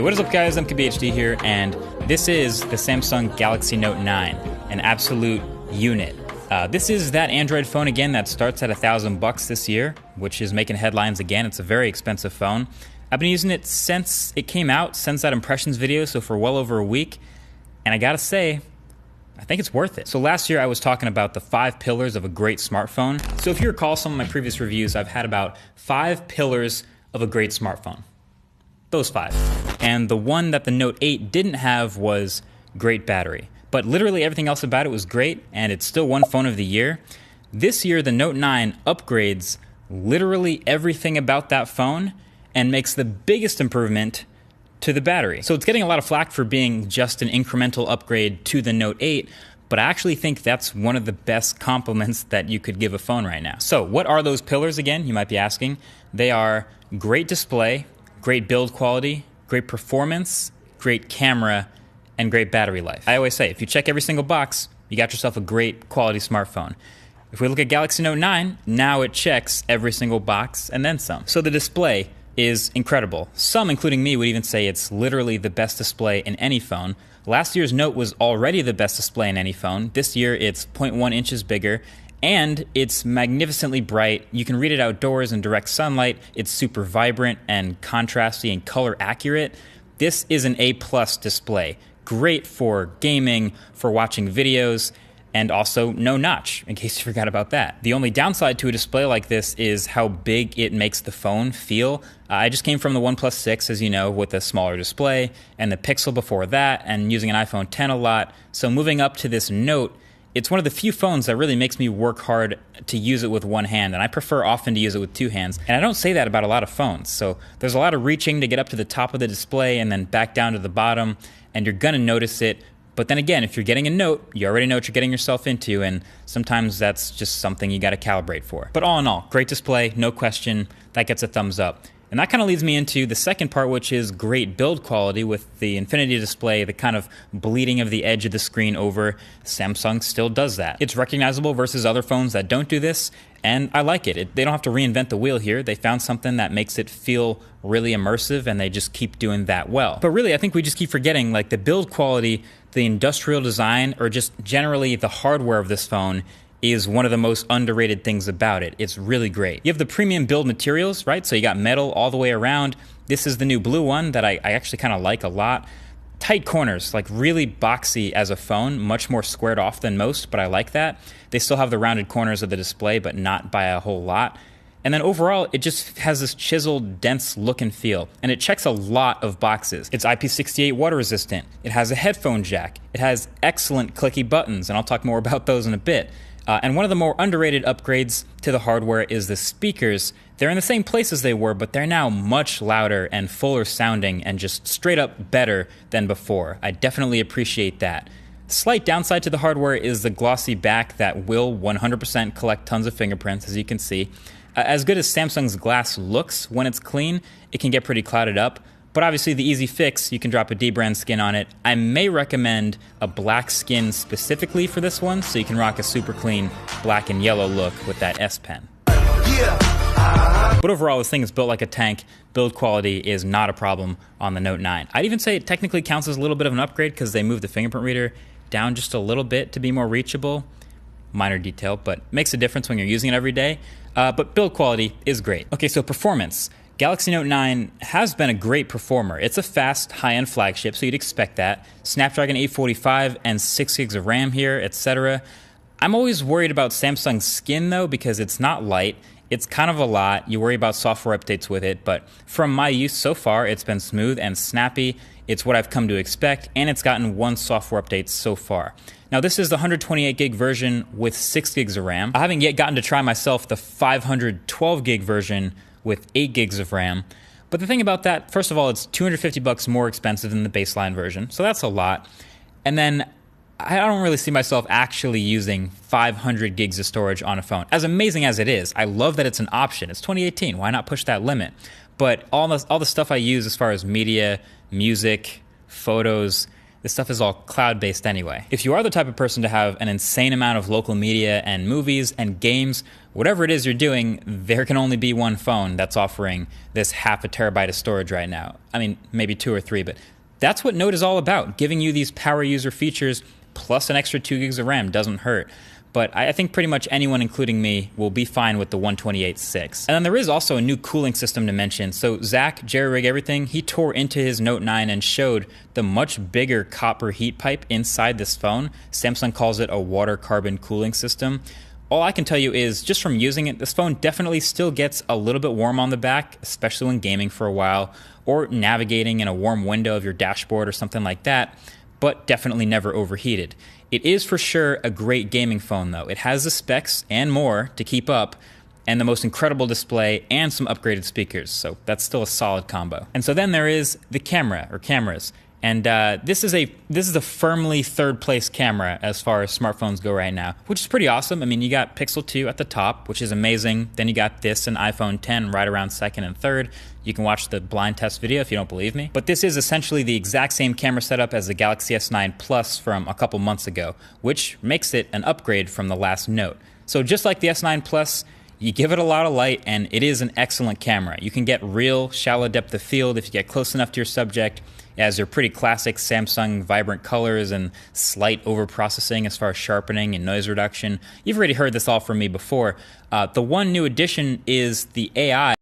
What is up, guys? MKBHD here, and this is the Samsung Galaxy Note 9, an absolute unit. This is that Android phone again that starts at $1,000 this year, which is making headlines again. It's a very expensive phone. I've been using it since it came out, since that impressions video, so for well over a week, and I gotta say, I think it's worth it. So last year I was talking about the 5 pillars of a great smartphone. So if you recall some of my previous reviews, I've had about 5 pillars of a great smartphone. Those 5. And the one that the Note 8 didn't have was great battery. But literally everything else about it was great, and it's still one phone of the year. This year, the Note 9 upgrades literally everything about that phone and makes the biggest improvement to the battery. So it's getting a lot of flack for being just an incremental upgrade to the Note 8, but I actually think that's one of the best compliments that you could give a phone right now. So what are those pillars again, you might be asking? They are great display, great build quality, great performance, great camera, and great battery life. I always say, if you check every single box, you got yourself a great quality smartphone. If we look at Galaxy Note 9, now it checks every single box and then some. So the display is incredible. Some, including me, would even say it's literally the best display in any phone. Last year's Note was already the best display in any phone. This year it's 0.1 inches bigger, and it's magnificently bright. You can read it outdoors in direct sunlight. It's super vibrant and contrasty and color accurate. This is an A+ display. Great for gaming, for watching videos, and also no notch, in case you forgot about that. The only downside to a display like this is how big it makes the phone feel. I just came from the OnePlus 6, as you know, with a smaller display, and the Pixel before that, and using an iPhone 10 a lot. So moving up to this Note, it's one of the few phones that really makes me work hard to use it with one hand, and I prefer often to use it with 2 hands. And I don't say that about a lot of phones. So there's a lot of reaching to get up to the top of the display and then back down to the bottom, and you're gonna notice it. But then again, if you're getting a Note, you already know what you're getting yourself into, and sometimes that's just something you gotta calibrate for. But all in all, great display, no question, that gets a thumbs up. And that kind of leads me into the second part, which is great build quality with the Infinity display, the kind of bleeding of the edge of the screen over. Samsung still does that. It's recognizable versus other phones that don't do this, and I like it. They don't have to reinvent the wheel here. They found something that makes it feel really immersive, and they just keep doing that well. But really, I think we just keep forgetting, like, the build quality, the industrial design, or just generally the hardware of this phone is one of the most underrated things about it. It's really great. You have the premium build materials, right? So you got metal all the way around. This is the new blue one that I actually kind of like a lot. Tight corners, like really boxy as a phone, much more squared off than most, but I like that. They still have the rounded corners of the display, but not by a whole lot. And then overall, it just has this chiseled, dense look and feel, and it checks a lot of boxes. It's IP68 water resistant. It has a headphone jack. It has excellent clicky buttons, and I'll talk more about those in a bit. And one of the more underrated upgrades to the hardware is the speakers. They're in the same place as they were, but they're now much louder and fuller sounding and just straight up better than before. I definitely appreciate that. Slight downside to the hardware is the glossy back that will 100% collect tons of fingerprints, as you can see. As good as Samsung's glass looks when it's clean, it can get pretty clouded up. But obviously the easy fix, you can drop a dbrand skin on it. I may recommend a black skin specifically for this one, so you can rock a super clean black and yellow look with that S Pen. But overall, this thing is built like a tank. Build quality is not a problem on the Note 9. I'd even say it technically counts as a little bit of an upgrade because they moved the fingerprint reader down just a little bit to be more reachable. Minor detail, but makes a difference when you're using it every day. But build quality is great. Okay, so performance. Galaxy Note 9 has been a great performer. It's a fast, high-end flagship, so you'd expect that. Snapdragon 845 and 6 gigs of RAM here, etc. I'm always worried about Samsung's skin, though, because it's not light. It's kind of a lot. You worry about software updates with it, but from my use so far, it's been smooth and snappy. It's what I've come to expect, and it's gotten 1 software update so far. Now, this is the 128 gig version with 6 gigs of RAM. I haven't yet gotten to try myself the 512 gig version with 8 gigs of RAM. But the thing about that, first of all, it's $250 more expensive than the baseline version, so that's a lot. And then I don't really see myself actually using 500 gigs of storage on a phone. As amazing as it is, I love that it's an option. It's 2018, why not push that limit? But all the stuff I use as far as media, music, photos, This stuff is all cloud-based anyway. If you are the type of person to have an insane amount of local media and movies and games, whatever it is you're doing, there can only be one phone that's offering this half a terabyte of storage right now. I mean, maybe 2 or 3, but that's what Note is all about, giving you these power user features plus an extra 2 gigs of RAM doesn't hurt. But I think pretty much anyone, including me, will be fine with the 128.6. And then there is also a new cooling system to mention. So Zach, Jerry Rig Everything, he tore into his Note 9 and showed the much bigger copper heat pipe inside this phone. Samsung calls it a water carbon cooling system. All I can tell you is, just from using it, this phone definitely still gets a little bit warm on the back, especially when gaming for a while, or navigating in a warm window of your dashboard or something like that, but definitely never overheated. It is for sure a great gaming phone though. It has the specs and more to keep up, and the most incredible display and some upgraded speakers, so that's still a solid combo. And so then there is the camera, or cameras. And this is a firmly third place camera as far as smartphones go right now, which is pretty awesome. I mean, you got Pixel 2 at the top, which is amazing. Then you got this and iPhone 10 right around second and third. You can watch the blind test video if you don't believe me. But this is essentially the exact same camera setup as the Galaxy S9 Plus from a couple months ago, which makes it an upgrade from the last Note. So just like the S9 Plus, you give it a lot of light and it is an excellent camera. You can get real shallow depth of field if you get close enough to your subject. It has your pretty classic Samsung vibrant colors and slight overprocessing as far as sharpening and noise reduction. You've already heard this all from me before. The one new addition is the AI.